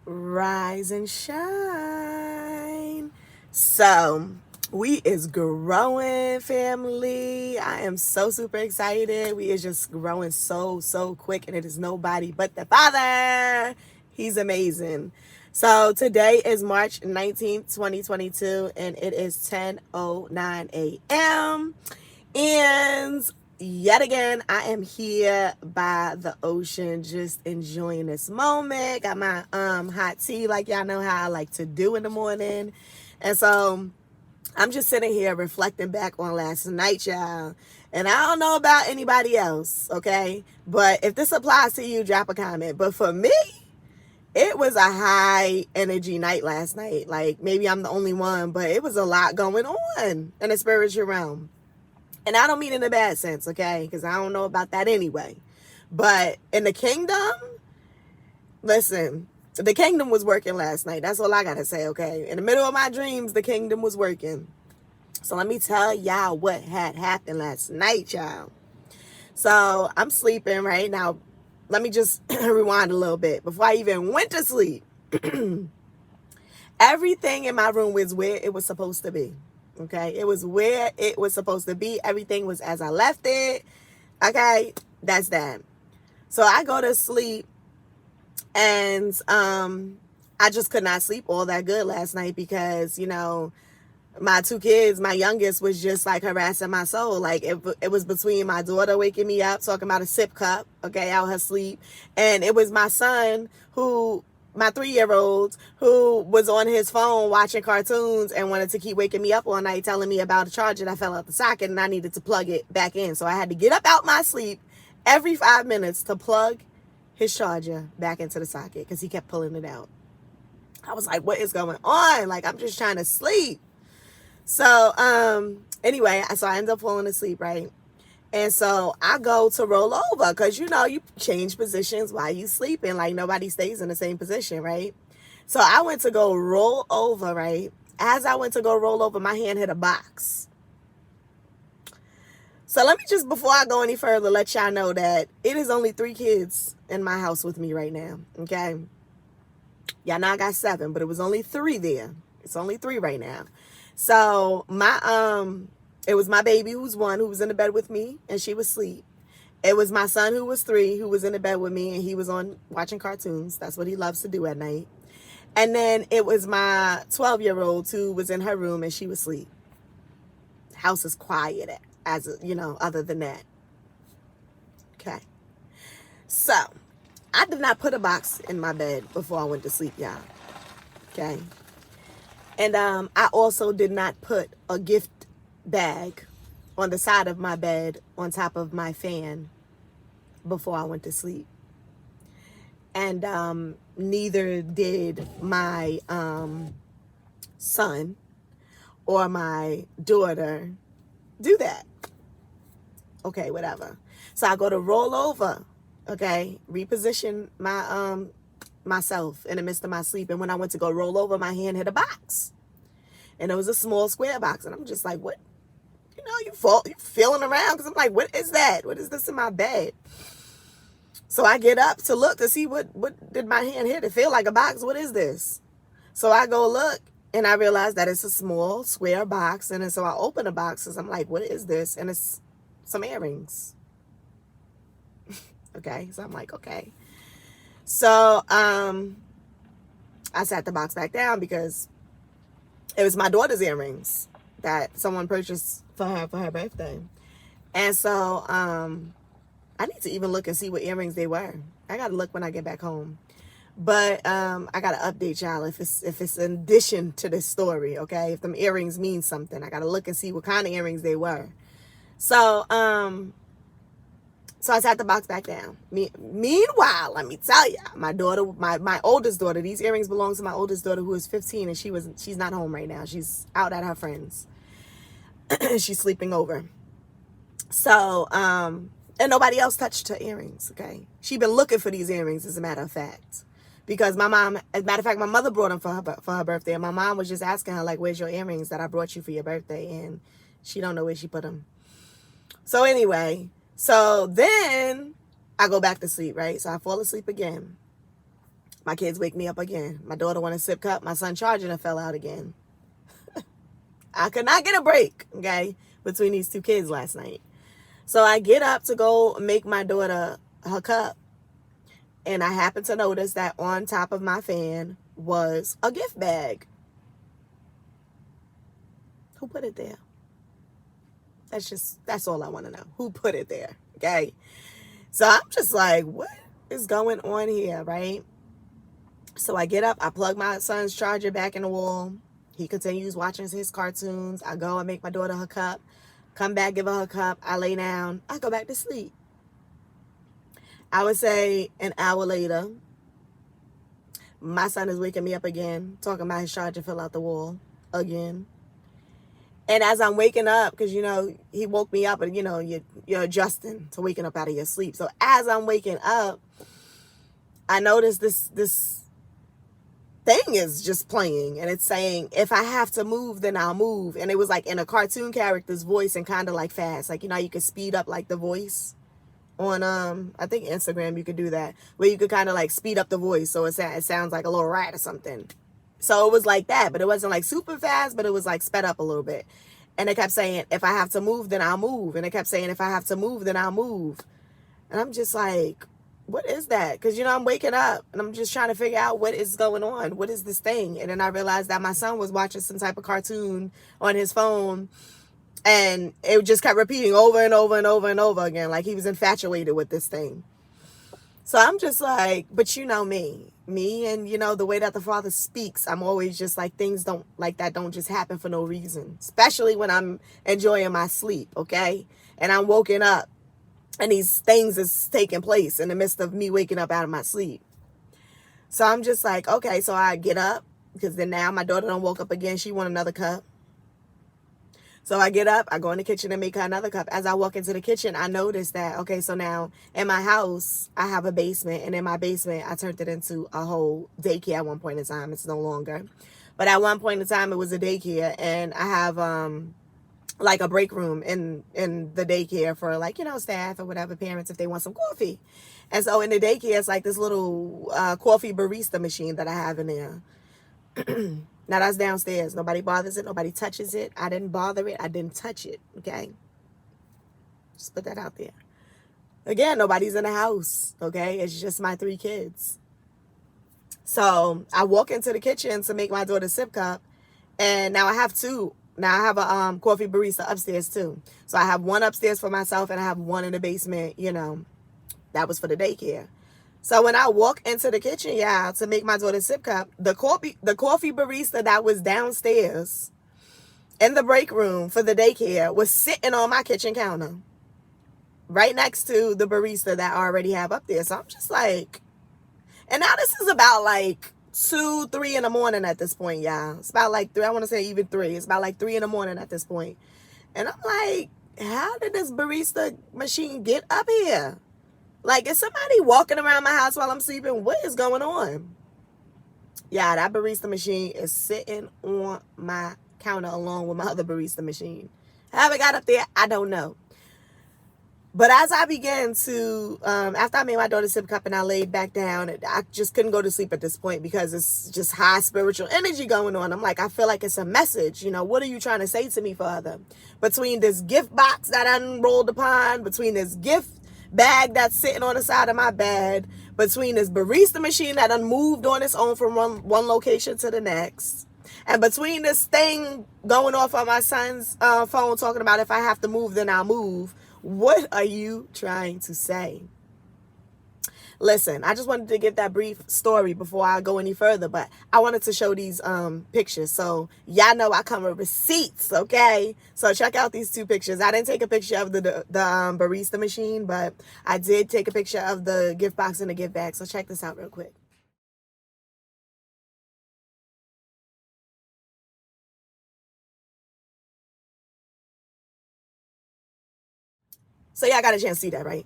Rise and shine. So, we is growing, family. I am so super excited. We is just growing so quick, and it is nobody but the Father. He's amazing. So, today is March 19th, 2022, and it is 10:09 a.m. And yet again, I am here by the ocean, just enjoying this moment. Got my hot tea, like y'all know how I like to do in the morning. And so I'm just sitting here reflecting back on last night, y'all. And I don't know about anybody else, okay? But if this applies to you, drop a comment. But for me, it was a high energy night last night. Like, maybe I'm the only one, but it was a lot going on in the spiritual realm. And I don't mean in a bad sense, okay? Because I don't know about that anyway. But in the kingdom, listen, the kingdom was working last night. That's all I got to say, okay? In the middle of my dreams, the kingdom was working. So let me tell y'all what had happened last night, y'all. So I'm sleeping right now. Let me just rewind a little bit. Before I even went to sleep, everything in my room was where it was supposed to be. Okay, it was where it was supposed to be. Everything was as I left it. Okay, that's that. So I go to sleep, and I just could not sleep all that good last night because, you know, my two kids, my youngest was just like harassing my soul. Like it was between my daughter waking me up talking about a sip cup, okay, out her sleep, and it was my son who, my 3-year-old, who was on his phone watching cartoons and wanted to keep waking me up all night telling me about a charger that fell out the socket and I needed to plug it back in. So I had to get up out my sleep every 5 minutes to plug his charger back into the socket because he kept pulling it out. I was like, what is going on? Like, I'm just trying to sleep. So anyway, so I end up falling asleep, right? And so I go to roll over because, you know, you change positions while you sleeping. Like, nobody stays in the same position, right? So I went to go roll over, right? As I went to go roll over, my hand hit a box. So let me just, before I go any further, let y'all know that it is only 3 kids in my house with me right now, okay? Y'all know I got 7, but it was only 3 there. It's only 3 right now. So it was my baby who's 1 who was in the bed with me and she was asleep. It was my son who was 3 who was in the bed with me and he was on watching cartoons. That's what he loves to do at night. And then it was my 12-year-old who was in her room and she was asleep. House is quiet as you know, other than that. Okay. So I did not put a box in my bed before I went to sleep, y'all. Okay. And I also did not put a gift bag on the side of my bed on top of my fan before I went to sleep. And neither did my son or my daughter do that. Okay, whatever. So I go to roll over, okay, reposition my myself in the midst of my sleep. And when I went to go roll over, my hand hit a box. And it was a small square box. And I'm just like, what? You know, you feeling around. Because I'm like, what is that? What is this in my bed? So I get up to look to see what did my hand hit. It feel like a box. What is this? So I go look. And I realize that it's a small square box. And then so I open the box. And I'm like, what is this? And it's some earrings. Okay. So I'm like, okay. So I sat the box back down because it was my daughter's earrings that someone purchased for her birthday. And so I need to even look and see what earrings they were. I got to look when I get back home. But I got to update y'all if it's in addition to this story, okay? If them earrings mean something, I got to look and see what kind of earrings they were. So I sat the box back down. Meanwhile, let me tell you, my daughter, my oldest daughter, these earrings belong to my oldest daughter who is 15, and she's not home right now. She's out at her friends. She's sleeping over. So, and nobody else touched her earrings, okay? She'd been looking for these earrings, as a matter of fact. Because my mom, as a matter of fact, my mother brought them for her birthday. And my mom was just asking her, like, where's your earrings that I brought you for your birthday? And she don't know where she put them. So anyway, so then I go back to sleep, right? So I fall asleep again. My kids wake me up again. My daughter want a sip cup. My son charging and fell out again. I could not get a break, okay, between these two kids last night. So I get up to go make my daughter her cup. And I happen to notice that on top of my fan was a gift bag. Who put it there? That's all I want to know. Who put it there? Okay. So I'm just like, what is going on here, right? So I get up, I plug my son's charger back in the wall. He continues watching his cartoons. I go and make my daughter her cup. Come back, give her her cup. I lay down. I go back to sleep. I would say an hour later, my son is waking me up again, talking about his charger fell out the wall again. And as I'm waking up, because, he woke me up and, you're adjusting to waking up out of your sleep. So as I'm waking up, I notice this thing is just playing, and it's saying, if I have to move, then I'll move. And it was like in a cartoon character's voice and kind of like fast. Like, you could speed up like the voice on, I think Instagram, you could do that, where you could kind of like speed up the voice. So it sounds like a little rat or something. So it was like that, but it wasn't like super fast, but it was like sped up a little bit. And it kept saying, if I have to move, then I'll move. And it kept saying, if I have to move, then I'll move. And I'm just like, what is that? Because, I'm waking up and I'm just trying to figure out what is going on. What is this thing? And then I realized that my son was watching some type of cartoon on his phone. And it just kept repeating over and over and over and over again. Like he was infatuated with this thing. So I'm just like, but me and, the way that the Father speaks, I'm always just like, things don't just happen for no reason, especially when I'm enjoying my sleep, okay? And I'm woken up and these things is taking place in the midst of me waking up out of my sleep. So I'm just like, okay, so I get up, because then now my daughter done woke up again. She want another cup. So I get up, I go in the kitchen and make her another cup. As I walk into the kitchen, I notice that, okay, so now in my house, I have a basement. And in my basement, I turned it into a whole daycare at one point in time. It's no longer. But at one point in time, it was a daycare. And I have like a break room in the daycare for like, staff or whatever, parents, if they want some coffee. And so in the daycare, it's like this little coffee barista machine that I have in there. Now that's downstairs. Nobody bothers it. Nobody touches it. I didn't bother it. I didn't touch it. Okay. Just put that out there. Again, nobody's in the house. Okay. It's just my 3 kids. So I walk into the kitchen to make my daughter sip cup. And now I have 2. Now I have a coffee barista upstairs too. So I have one upstairs for myself and I have one in the basement, that was for the daycare. So when I walk into the kitchen, to make my daughter sip cup, the coffee barista that was downstairs in the break room for the daycare was sitting on my kitchen counter, right next to the barista that I already have up there. So I'm just like, and now this is about like 2, 3 in the morning at this point, y'all. It's about like 3. I want to say even 3. It's about like 3 in the morning at this point. And I'm like, how did this barista machine get up here? Like, is somebody walking around my house while I'm sleeping? What is going on? Yeah, that barista machine is sitting on my counter along with my other barista machine. How it got up there, I don't know. But as I began to, after I made my daughter sip cup and I laid back down, I just couldn't go to sleep at this point because it's just high spiritual energy going on. I'm like, I feel like it's a message. What are you trying to say to me, Father? Between this gift box that I unrolled upon, between this gift bag that's sitting on the side of my bed, between this barista machine that moved on its own from one location to the next, and between this thing going off on my son's phone talking about if I have to move, then I'll move. What are you trying to say? Listen, I just wanted to give that brief story before I go any further, but I wanted to show these pictures. So y'all know I come with receipts, okay? So check out these 2 pictures. I didn't take a picture of the barista machine, but I did take a picture of the gift box and the gift bag. So check this out real quick. So y'all got a chance to see that, right?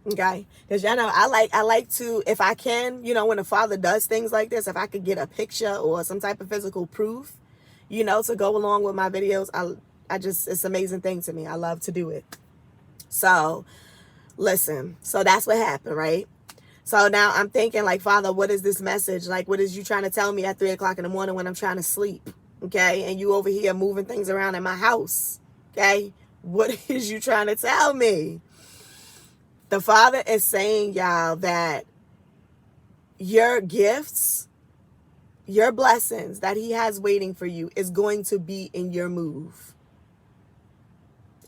Okay, because I like to, if I can, when the Father does things like this, if I could get a picture or some type of physical proof, to go along with my videos, it's an amazing thing to me. I love to do it. So listen, so that's what happened, right? So now I'm thinking like, Father, what is this message? Like, what is you trying to tell me at 3 o'clock in the morning when I'm trying to sleep? Okay. And you over here moving things around in my house. Okay. What is you trying to tell me? The Father is saying, y'all, that your gifts, your blessings that he has waiting for you is going to be in your move.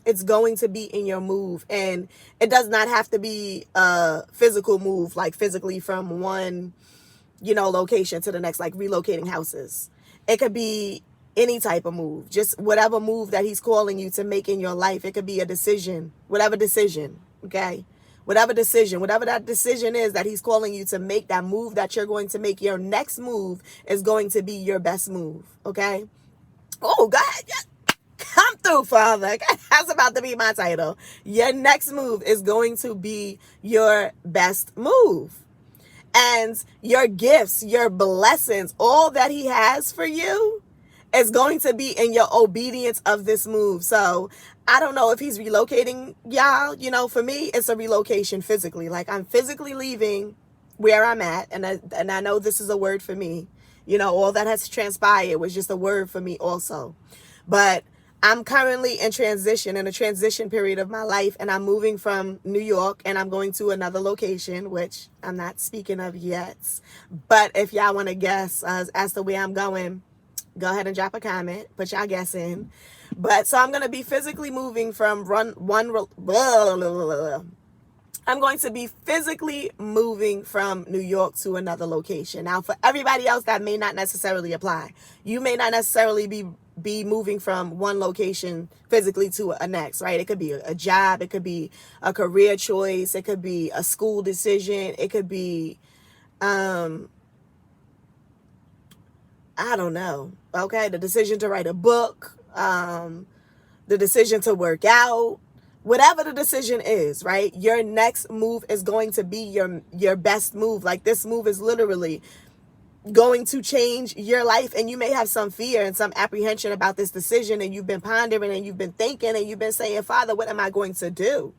It's going to be in your move. And it does not have to be a physical move, like physically from one, location to the next, like relocating houses. It could be any type of move, just whatever move that he's calling you to make in your life. It could be a decision, whatever decision, okay? Whatever that decision is that he's calling you to make, that move that you're going to make, your next move is going to be your best move, okay? Oh, God, come through, Father. That's about to be my title. Your next move is going to be your best move. And your gifts, your blessings, all that he has for you is going to be in your obedience of this move. So I don't know if he's relocating y'all. For me, it's a relocation physically. Like, I'm physically leaving where I'm at. And I know this is a word for me. All that has transpired was just a word for me also. But I'm currently in a transition period of my life, and I'm moving from New York, and I'm going to another location, which I'm not speaking of yet. But if y'all want to guess as to where I'm going, go ahead and drop a comment, put y'all guess in. But so I'm going to be physically moving from I'm going to be physically moving from New York to another location. Now, for everybody else, that may not necessarily apply. You may not necessarily be moving from one location physically to a next, right? It could be a job. It could be a career choice. It could be a school decision. It could be, I don't know. Okay. The decision to write a book, the decision to work out, whatever the decision is, right? Your next move is going to be your best move. Like, this move is literally going to change your life, and you may have some fear and some apprehension about this decision, and you've been pondering and you've been thinking and you've been saying, Father, what am I going to do?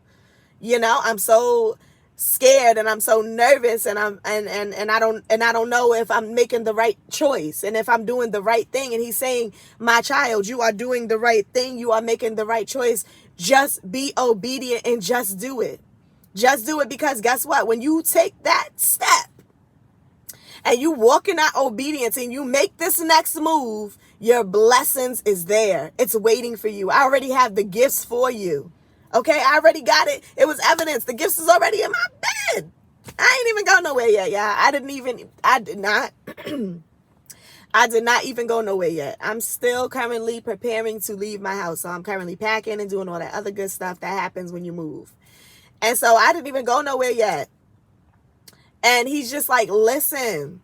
I'm so scared and I'm so nervous, and I don't know if I'm making the right choice and if I'm doing the right thing. And he's saying, my child, you are doing the right thing. You are making the right choice. Just be obedient and just do it. Just do it, because guess what? When you take that step and you walk in that obedience and you make this next move, your blessings is there. It's waiting for you. I already have the gifts for you. Okay, I already got it. It was evidence. The gifts is already in my bed. I ain't even gone nowhere yet, y'all. I did not even go nowhere yet. I'm still currently preparing to leave my house. So I'm currently packing and doing all that other good stuff that happens when you move. And so I didn't even go nowhere yet. And he's just like, listen,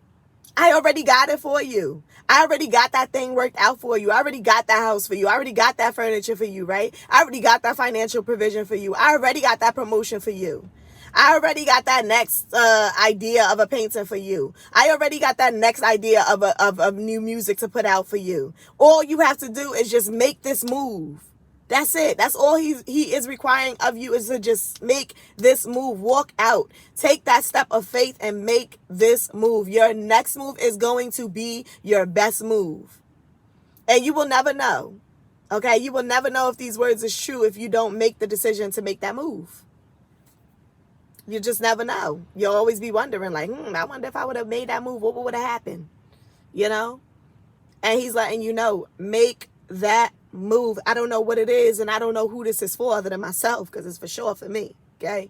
I already got it for you. I already got that thing worked out for you. I already got that house for you. I already got that furniture for you, right? I already got that financial provision for you. I already got that promotion for you. I already got that next idea of a painter for you. I already got that next idea of new music to put out for you. All you have to do is just make this move. That's it. That's all he is requiring of you, is to just make this move. Walk out. Take that step of faith and make this move. Your next move is going to be your best move. And you will never know. Okay? You will never know if these words is true if you don't make the decision to make that move. You just never know. You'll always be wondering, like, I wonder if I would have made that move, what would have happened? And he's letting you know, make that move. I don't know what it is, and I don't know who this is for other than myself, because it's for sure for me, okay?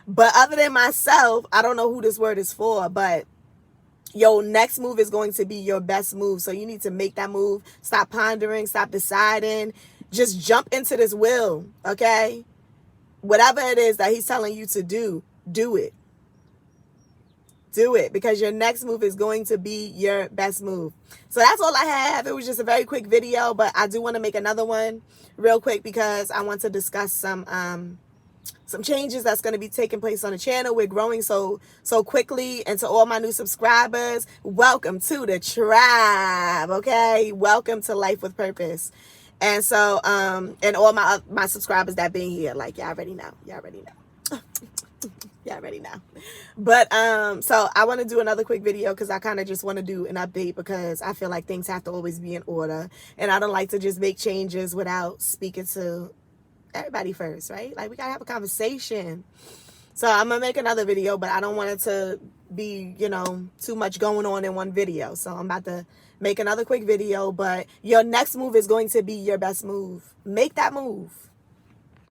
But other than myself, I don't know who this word is for, but your next move is going to be your best move. So you need to make that move. Stop pondering, stop deciding. Just jump into this will, okay? Whatever it is that he's telling you to do, do it. Do it, because your next move is going to be your best move. So that's all I have. It was just a very quick video, but I do want to make another one real quick because I want to discuss some changes that's going to be taking place on the channel. We're growing so quickly. And to all my new subscribers, welcome to the tribe, okay? Welcome to Life with Purpose. And so, and all my subscribers that been here, like, y'all already know. Yeah, ready now. But so I want to do another quick video because I kind of just want to do an update because I feel like things have to always be in order, and I don't like to just make changes without speaking to everybody first, right? Like we gotta have a conversation. So I'm gonna make another video, but I don't want it to be, you know, too much going on in one video. So I'm about to make another quick video, but your next move is going to be your best move. Make that move.